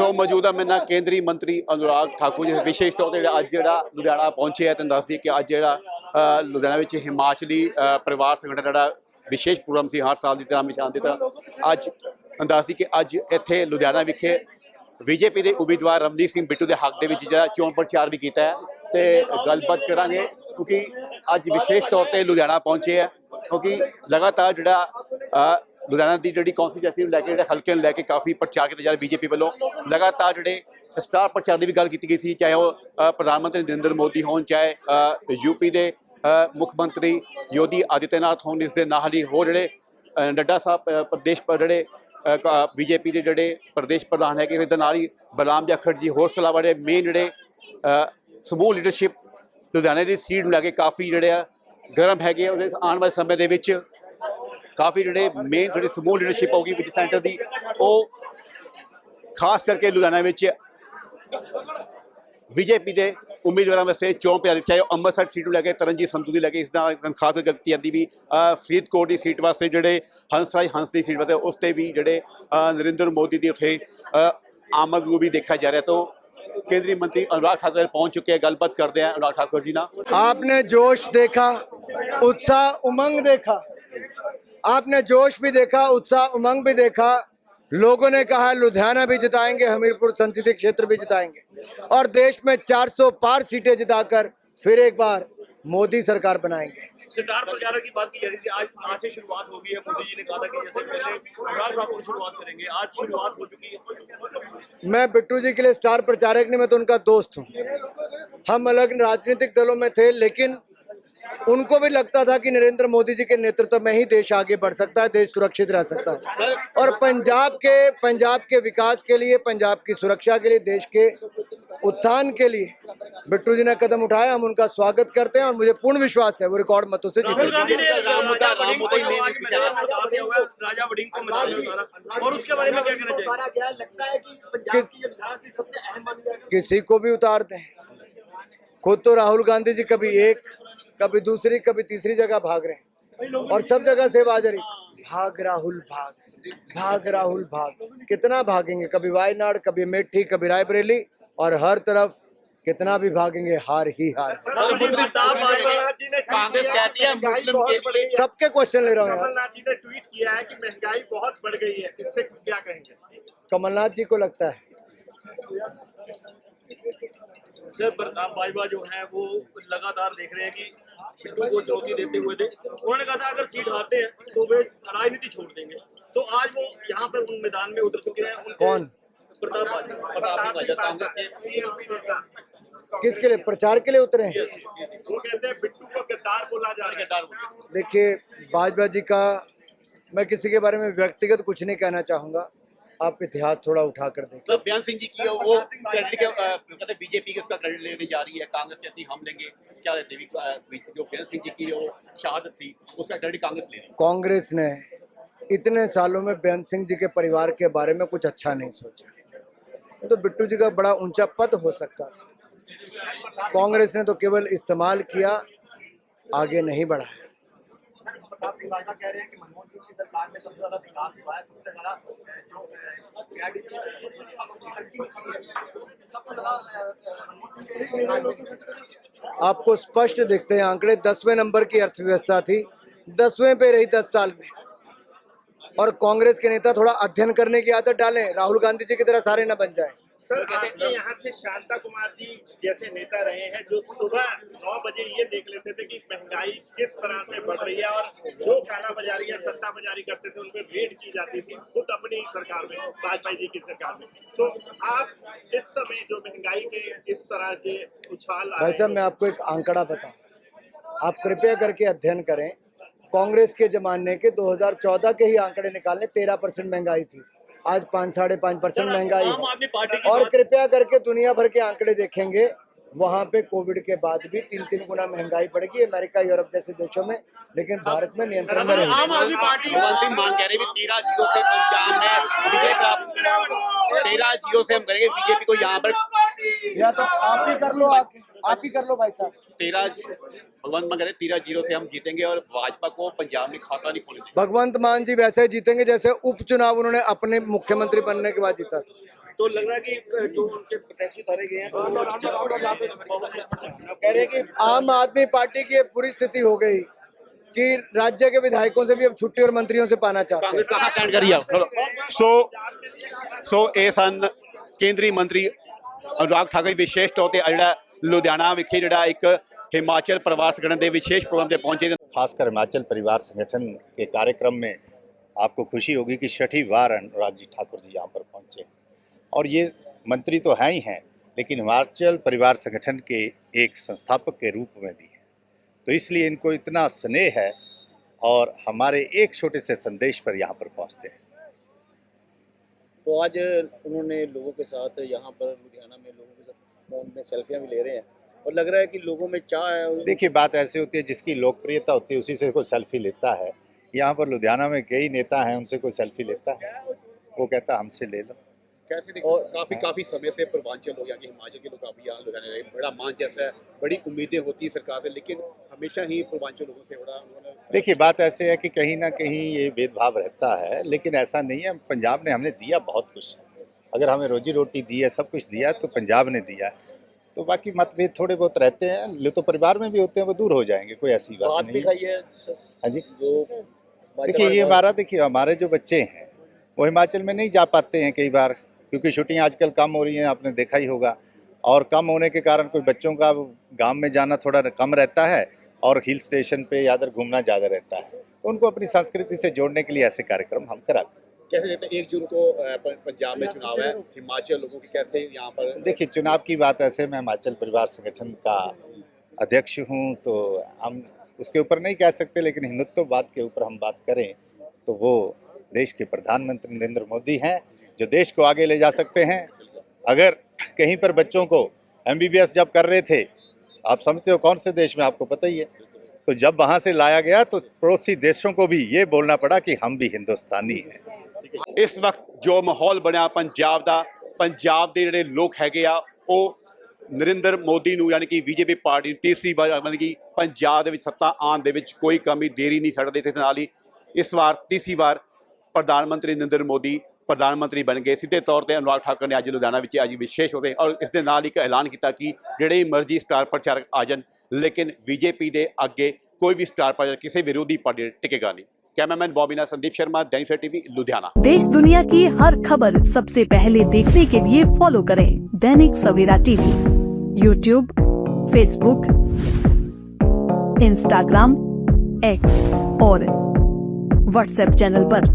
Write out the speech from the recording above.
ਸੋ ਮੌਜੂਦਾ ਮੇਰੇ ਨਾਲ ਕੇਂਦਰੀ ਮੰਤਰੀ ਅਨੁਰਾਗ ਠਾਕੁਰ ਜੀ ਵਿਸ਼ੇਸ਼ ਤੌਰ ਤੇ ਅੱਜ ਲੁਧਿਆਣਾ ਪਹੁੰਚੇ ਹੈ। ਤੁਹਾਨੂੰ ਦੱਸ ਦਈਏ ਕਿ ਅੱਜ ਲੁਧਿਆਣਾ ਵਿੱਚ ਹਿਮਾਚਲੀ ਪਰਿਵਾਰ ਸੰਗਠਨ ਦਾ ਵਿਸ਼ੇਸ਼ ਪ੍ਰੋਗਰਾਮ ਸੀ ਹਰ ਸਾਲ ਦੀ ਤਰ੍ਹਾਂ ਨਿਸ਼ਾਨ ਦਿੱਤਾ। ਅੱਜ ਦੱਸ ਦਈਏ ਕਿ ਅੱਜ ਇੱਥੇ ਲੁਧਿਆਣਾ ਵਿਖੇ ਬੀਜੇਪੀ ਦੇ ਉਮੀਦਵਾਰ ਰਮਨੀਤ ਸਿੰਘ ਬਿੱਟੂ ਦੇ ਹੱਕ ਦੇ ਵਿੱਚ ਜਿਹੜਾ ਚੋਣ ਪ੍ਰਚਾਰ ਵੀ ਕੀਤਾ ਹੈ ਤੇ ਗੱਲਬਾਤ ਕਰਾਂਗੇ ਕਿਉਂਕਿ ਅੱਜ ਵਿਸ਼ੇਸ਼ ਤੌਰ ਤੇ ਲੁਧਿਆਣਾ ਪਹੁੰਚੇ ਹੈ ਕਿਉਂਕਿ ਲਗਾਤਾਰ ਜਿਹੜਾ ਲੁਧਿਆਣਾ ਦੀ ਜਿਹੜੀ ਕੌਂਸਟੀਚੁਐਂਸੀ ਨੂੰ ਲੈ ਕੇ ਜਿਹੜੇ ਹਲਕੇ ਨੂੰ ਲੈ ਕੇ ਕਾਫੀ ਪ੍ਰਚਾਰ ਕੀਤਾ ਜਾ ਰਿਹਾ ਬੀਜੇਪੀ ਵੱਲੋਂ। ਲਗਾਤਾਰ ਜਿਹੜੇ ਸਟਾਰ ਪ੍ਰਚਾਰ ਦੀ ਵੀ ਗੱਲ ਕੀਤੀ ਗਈ ਸੀ, ਚਾਹੇ ਉਹ ਪ੍ਰਧਾਨ ਮੰਤਰੀ ਨਰਿੰਦਰ ਮੋਦੀ ਹੋਣ, ਚਾਹੇ ਯੂਪੀ ਦੇ ਮੁੱਖ ਮੰਤਰੀ ਯੋਗੀ ਆਦਿੱਤਿਆਨਾਥ ਹੋਣ, ਇਸ ਦੇ ਨਾਲ ਹੀ ਹੋਰ ਜਿਹੜੇ ਨੱਡਾ ਸਾਹਿਬ ਪ੍ਰਦੇਸ਼ ਪਰ ਜਿਹੜੇ ਬੀਜੇਪੀ ਦੇ ਜਿਹੜੇ ਪ੍ਰਦੇਸ਼ ਪ੍ਰਧਾਨ ਹੈਗੇ, ਇਹਦੇ ਨਾਲ ਹੀ ਬਲਰਾਮ ਜਾਖੜ ਜੀ, ਹੋਰ ਸਲਾਵਾ ਜਿਹੜੇ ਮੇਨ ਜਿਹੜੇ ਸਮੂਹ ਲੀਡਰਸ਼ਿਪ ਲੁਧਿਆਣੇ ਦੀ ਸੀਟ ਨੂੰ ਲੈ ਕੇ ਕਾਫੀ ਜਿਹੜੇ ਆ ਗਰਮ ਹੈਗੇ। ਉਹਦੇ ਆਉਣ ਵਾਲੇ ਸਮੇਂ ਦੇ ਵਿੱਚ ਕਾਫੀ ਜਿਹੜੇ ਮੇਨ ਜਿਹੜੀ ਸਮੂਹ ਲੀਡਰਸ਼ਿਪ ਹੋਊਗੀ ਵਿੱਚ ਸੈਂਟਰ ਦੀ, ਉਹ ਖਾਸ ਕਰਕੇ ਲੁਧਿਆਣਾ ਵਿੱਚ ਬੀਜੇਪੀ ਦੇ ਉਮੀਦਵਾਰਾਂ ਵਾਸਤੇ ਚੋਣ ਪ੍ਰਚਾਰ, ਚਾਹੇ ਉਹ ਅੰਮ੍ਰਿਤਸਰ ਸੀਟ ਨੂੰ ਲੈ ਕੇ ਤਰਨਜੀਤ ਸੰਧੂ ਦੀ ਲੈ ਕੇ, ਇਸ ਨਾਲ ਖਾਸ ਗੱਲ ਕੀਤੀ ਜਾਂਦੀ ਵੀ ਫਰੀਦਕੋਟ ਦੀ ਸੀਟ ਵਾਸਤੇ ਜਿਹੜੇ ਹੰਸ ਦੀ ਸੀਟ ਵਾਸਤੇ ਉਸ 'ਤੇ ਵੀ ਜਿਹੜੇ ਨਰਿੰਦਰ ਮੋਦੀ ਦੀ ਉੱਥੇ ਆਮਦ ਨੂੰ ਵੀ ਦੇਖਿਆ ਜਾ ਰਿਹਾ। तो केंद्रीय मंत्री अनुराग ठाकुर पहुंच चुके हैं, गलबात करते हैं अनुराग ठाकुर जी ना। आपने जोश देखा, उत्साह उमंग देखा, आपने जोश भी देखा, उत्साह उमंग भी देखा। लोगों ने कहा लुधियाना भी जिताएंगे, हमीरपुर संसदीय क्षेत्र भी जिताएंगे और देश में 400 पार सीटें जिताकर फिर एक बार मोदी सरकार बनाएंगे। स्टार प्रचारक की बात की जा रही थी, आज से शुरुआत हो गई है। मोदी जी ने कहा था कि जैसे पहले अनुराग ठाकुर शुरुआत करेंगे, आज शुरुआत हो चुकी है। मैं बिट्टू जी के लिए स्टार प्रचारक नहीं, मैं तो उनका दोस्त हूँ। हम अलग राजनीतिक दलों में थे, लेकिन उनको भी लगता था कि नरेंद्र मोदी जी के नेतृत्व में ही देश आगे बढ़ सकता है, देश सुरक्षित रह सकता है। और पंजाब के विकास के लिए, पंजाब की सुरक्षा के लिए, देश के उत्थान के लिए बिट्टू जी ने कदम उठाया। हम उनका स्वागत करते हैं और मुझे पूर्ण विश्वास है वो रिकॉर्ड मतों से जीतेंगे। राजा वड़िंग को और उसके बारे में क्या कहना चाहिए? लगता है कि पंजाब की विधान सीट सबसे अहम बनी है। किसी को भी उतार दें। खुद तो राहुल गांधी जी कभी एक, कभी दूसरी, कभी तीसरी जगह भाग रहे हैं और सब जगह से आवाज आ रही, भाग राहुल भाग, भाग राहुल भाग। कितना भागेंगे? कभी वायनाड, कभी अमेठी, कभी रायबरेली, और हर तरफ कितना भी भागेंगे हार ही हार। कांग्रेस कहती है मुस्लिम के सबके क्वेश्चन ले रहा हूँ। कमलनाथ जी ने ट्वीट किया है कि महंगाई बहुत बढ़ गई है, इससे क्या कहेंगे? कमलनाथ जी को लगता है सर प्रताप बाजवा जो है वो लगातार देख रहे हैं कि बिट्टू को चुनौती देते हुए थे। उन्होंने कहा था अगर सीट हारते हैं तो वे राजनीति छोड़ देंगे, तो आज वो यहाँ पर उन मैदान में उतर चुके हैं। कौन? प्रताप बाजवा कांग्रेस के सीएलपी नेता किसके लिए प्रचार के लिए उतरे हैं? वो कहते हैं बिट्टू को गद्दार बोला जा रहा है। देखिए, बाजवा जी का मैं किसी के बारे में व्यक्तिगत कुछ नहीं कहना चाहूँगा। आप इतिहास थोड़ा उठा कर देखें। तो बयान सिंह जी की वो क्रेडिट कहते बीजेपी के उसका क्रेडिट लेने जा रही है, कांग्रेस कहती हम लेंगे, क्या लेते जो बयान सिंह जी की जो शहादत थी उसका क्रेडिट कांग्रेस ले रही। कांग्रेस ने इतने सालों में बेअंत सिंह जी के परिवार के बारे में कुछ अच्छा नहीं सोचा। तो बिट्टू जी का बड़ा ऊंचा पद हो सकता था, कांग्रेस ने तो केवल इस्तेमाल किया, आगे नहीं बढ़ाया। प्रताप सिंह बाजवा कह रहे हैं कि मनमोहन सिंह की सरकार में सबसे ज्यादा विकास हुआ है, सबसे ज्यादा जो आपको स्पष्ट दिखते हैं आंकड़े। 10वें नंबर की अर्थव्यवस्था थी, 10वें पे रही 10 साल में। और कांग्रेस के नेता थोड़ा अध्ययन करने की आदत डालें, राहुल गांधी जी की तरह सारे न बन जाएं। सर आपने यहाँ से शांता कुमार जी जैसे नेता रहे हैं जो सुबह 9 बजे ये देख लेते थे कि महंगाई किस तरह से बढ़ रही है और जो कालाबाजारी या सट्टा बाजारी करते थे उन पर रेड की जाती थी, खुद अपनी ही सरकार में, वाजपेयी जी की सरकार में। तो आप इस समय जो महंगाई के इस तरह के उछाल भाई साहब, मैं आपको एक आंकड़ा बताऊं, आप कृपया करके अध्ययन करें। कांग्रेस के जमाने के 2014 के ही आंकड़े निकालें, 13% महंगाई थी, आज 5-5.5% महंगाई है। और कृपया करके दुनिया भर के आंकड़े देखेंगे, वहाँ पे कोविड के बाद भी 3-3 गुना महंगाई बढ़ गई अमेरिका, यूरोप जैसे देशों में, लेकिन भारत में नियंत्रण में रही। आम आदमी पार्टी मान कह रहे 13 जीरो से पंजाब में विजय प्राप्त, 13 जीरो से हम करेंगे बीजेपी को यहाँ पर। या तो आप ही कर लो, आप ही कर लो भाई साहब। 13 भगवंत मान कह रहे 13 जीरो से हम जीतेंगे और भाजपा को पंजाब में खाता नहीं खोलने देंगे। भगवंत मान जी वैसे जीतेंगे जैसे उपचुनाव उन्होंने अपने मुख्यमंत्री बनने के बाद जीता था। तो लग रहा है कि जो उनके प्रत्याशी उतारे गए हैं तो कह रहे हैं कि आम आदमी पार्टी की ये पूरी स्थिति हो गई कि राज्य के विधायकों से भी अब छुट्टी और मंत्रियों से पाना चाहते हैं। ਕਾਂਗਰਸ ਕਹਾਂ ਸਟੈਂਡ ਕਰੀ ਆ ਸੋ ਇਹ ਸਨ ਕੇਂਦਰੀ ਮੰਤਰੀ ਅਨੁਰਾਗ ਠਾਕੁਰ ਜੀ ਵਿਸ਼ੇਸ਼ ਤੌਰ ਤੇ ਜਿਹੜਾ ਲੁਧਿਆਣਾ ਵਿਖੇ ਜਿਹੜਾ ਇੱਕ ਹਿਮਾਚਲ ਪ੍ਰਵਾਸ ਸੰਗਠਨ ਦੇ ਵਿਸ਼ੇਸ਼ ਪ੍ਰੋਗਰਾਮ ਤੇ ਪਹੁੰਚੇ ਨੇ। खासकर हिमाचल परिवार संगठन के कार्यक्रम में आपको खुशी होगी कि छठी बार अनुराग जी ठाकुर जी यहाँ पर पहुँचे और ये मंत्री तो हैं ही हैं लेकिन हिमाचल परिवार संगठन के एक संस्थापक के रूप में भी हैं। तो इसलिए इनको इतना स्नेह है और हमारे एक छोटे से संदेश पर यहाँ पर पहुँचते हैं। तो आज उन्होंने लोगों के साथ यहाँ पर लुधियाना में लोगों के साथ फोन में सेल्फियाँ भी ले रहे हैं और लग रहा है कि लोगों में चाह है। देखिए बात ऐसी होती है जिसकी लोकप्रियता होती है उसी से कोई सेल्फी लेता है। यहाँ पर लुधियाना में कई नेता हैं उनसे कोई सेल्फी लेता है वो कहता हमसे ले लो। कैसे देखो काफी समय से पूर्वांचल लोग यानी हिमाचल के लोग काफी यहाँ लुधियाना रहे, बड़ा मान जैसा है, बड़ी उम्मीदें होती है सरकार से, लेकिन हमेशा ही पूर्वांचल लोगों से बड़ा उन्होंने देखिए बात ऐसे है कि कहीं ना कहीं ये भेदभाव रहता है लेकिन ऐसा नहीं है। पंजाब ने हमने दिया बहुत कुछ, अगर हमें रोजी रोटी दी है सब कुछ दिया है, तो पंजाब ने दिया है। तो बाकी मतभेद थोड़े बहुत रहते हैं, ले तो परिवार में भी होते हैं, वो दूर हो जाएंगे, कोई ऐसी बात नहीं है। हाँ जी देखिए ये हमारे जो बच्चे हैं वो हिमाचल में नहीं जा पाते हैं कई बार क्योंकि छुट्टियां आजकल कम हो रही हैं, आपने देखा ही होगा, और कम होने के कारण कोई बच्चों का गांव में जाना थोड़ा कम रहता है और हिल स्टेशन पे या इधर घूमना ज़्यादा रहता है। तो उनको अपनी संस्कृति से जोड़ने के लिए ऐसे कार्यक्रम हम कराते हैं। कैसे देखते हैं 1 जून को पंजाब में चुनाव है, हिमाचल लोगों की कैसे यहाँ पर देखिए चुनाव की बात ऐसे, मैं हिमाचल परिवार संगठन का अध्यक्ष हूँ तो हम उसके ऊपर नहीं कह सकते, लेकिन हिंदुत्ववाद के ऊपर हम बात करें तो वो देश के प्रधानमंत्री नरेंद्र मोदी हैं जो देश को आगे ले जा सकते हैं। अगर कहीं पर बच्चों को MBBS जब कर रहे थे, आप समझते हो कौन से देश में, आपको पता ही है, तो जब वहाँ से लाया गया तो पड़ोसी देशों को भी ये बोलना पड़ा कि हम भी हिंदुस्तानी हैं। ਇਸ ਵਕਤ ਜੋ ਮਾਹੌਲ ਬਣਿਆ ਪੰਜਾਬ ਦਾ, ਪੰਜਾਬ ਦੇ ਜਿਹੜੇ ਲੋਕ ਹੈਗੇ ਆ ਉਹ ਨਰਿੰਦਰ ਮੋਦੀ ਨੂੰ ਯਾਨੀ ਕਿ BJP ਪਾਰਟੀ ਨੂੰ ਤੀਸਰੀ ਵਾਰ ਮਤਲਬ ਕਿ ਪੰਜਾਬ ਦੇ ਵਿੱਚ ਸੱਤਾ ਆਉਣ ਦੇ ਵਿੱਚ ਕੋਈ ਕਮੀ ਦੇਰੀ ਨਹੀਂ ਛੱਡਦੇ ਤੇ ਨਾਲ ਹੀ ਇਸ ਵਾਰ ਤੀਸਰੀ ਵਾਰ ਪ੍ਰਧਾਨ ਮੰਤਰੀ ਨਰਿੰਦਰ ਮੋਦੀ ਪ੍ਰਧਾਨ ਮੰਤਰੀ ਬਣ ਗਏ। ਸਿੱਧੇ ਤੌਰ ਤੇ ਅਨੁਰਾਗ ਠਾਕੁਰ ਨੇ ਅੱਜ ਲੁਧਿਆਣਾ ਵਿੱਚ ਅੱਜ ਵਿਸ਼ੇਸ਼ ਹੋ ਗਏ ਔਰ ਇਸ ਦੇ ਨਾਲ ਇੱਕ ਐਲਾਨ ਕੀਤਾ ਕਿ ਜਿਹੜੇ ਮਰਜ਼ੀ ਸਟਾਰ ਪ੍ਰਚਾਰਕ ਆ ਜਾਣ ਲੇਕਿਨ BJP ਦੇ ਅੱਗੇ ਕੋਈ ਵੀ ਸਟਾਰ ਪ੍ਰਚਾਰਕ ਕਿਸੇ ਵਿਰੋਧੀ ਪਾर्टी टिकेगा नहीं। कैमरामैन बॉबीना संदीप शर्मा, दैनिक सवेरा टीवी, लुधियाना। देश दुनिया की हर खबर सबसे पहले देखने के लिए फॉलो करें Dainik Savera TV, YouTube, Facebook, Instagram, X और WhatsApp चैनल पर।